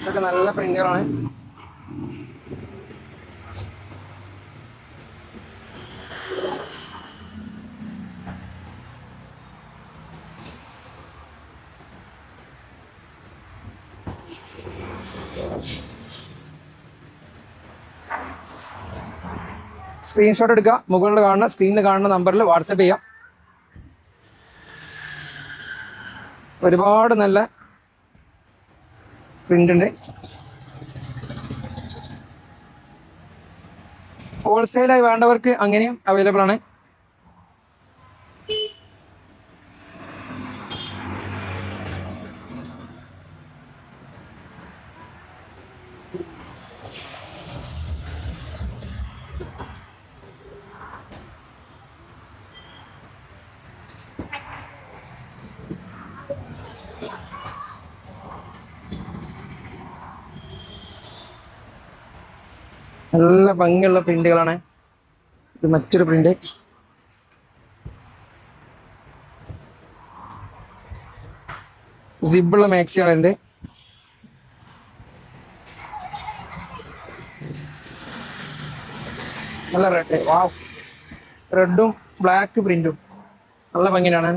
ഇതൊക്കെ നല്ല പ്രിന്റുകളാണ്. സ്ക്രീൻഷോട്ട് എടുക്കുക, മുകളിൽ കാണുന്ന സ്ക്രീനിൽ കാണുന്ന നമ്പറിൽ വാട്സപ്പ് ചെയ്യാം. ഒരുപാട് നല്ല പ്രിന്റ് ഉണ്ട്. ഹോൾസെയിലായി വേണ്ടവർക്ക് അങ്ങനെയും അവൈലബിൾ ആണ്. നല്ല ഭംഗിയുള്ള പ്രിന്റുകളാണ്. ഇത് മറ്റൊരു പ്രിന്റ്. സിബുള്ള മാക്സികളുണ്ട്. നല്ല റെഡ്, വാവ്, റെഡും ബ്ലാക്ക് പ്രിന്റും നല്ല ഭംഗിയാണ്.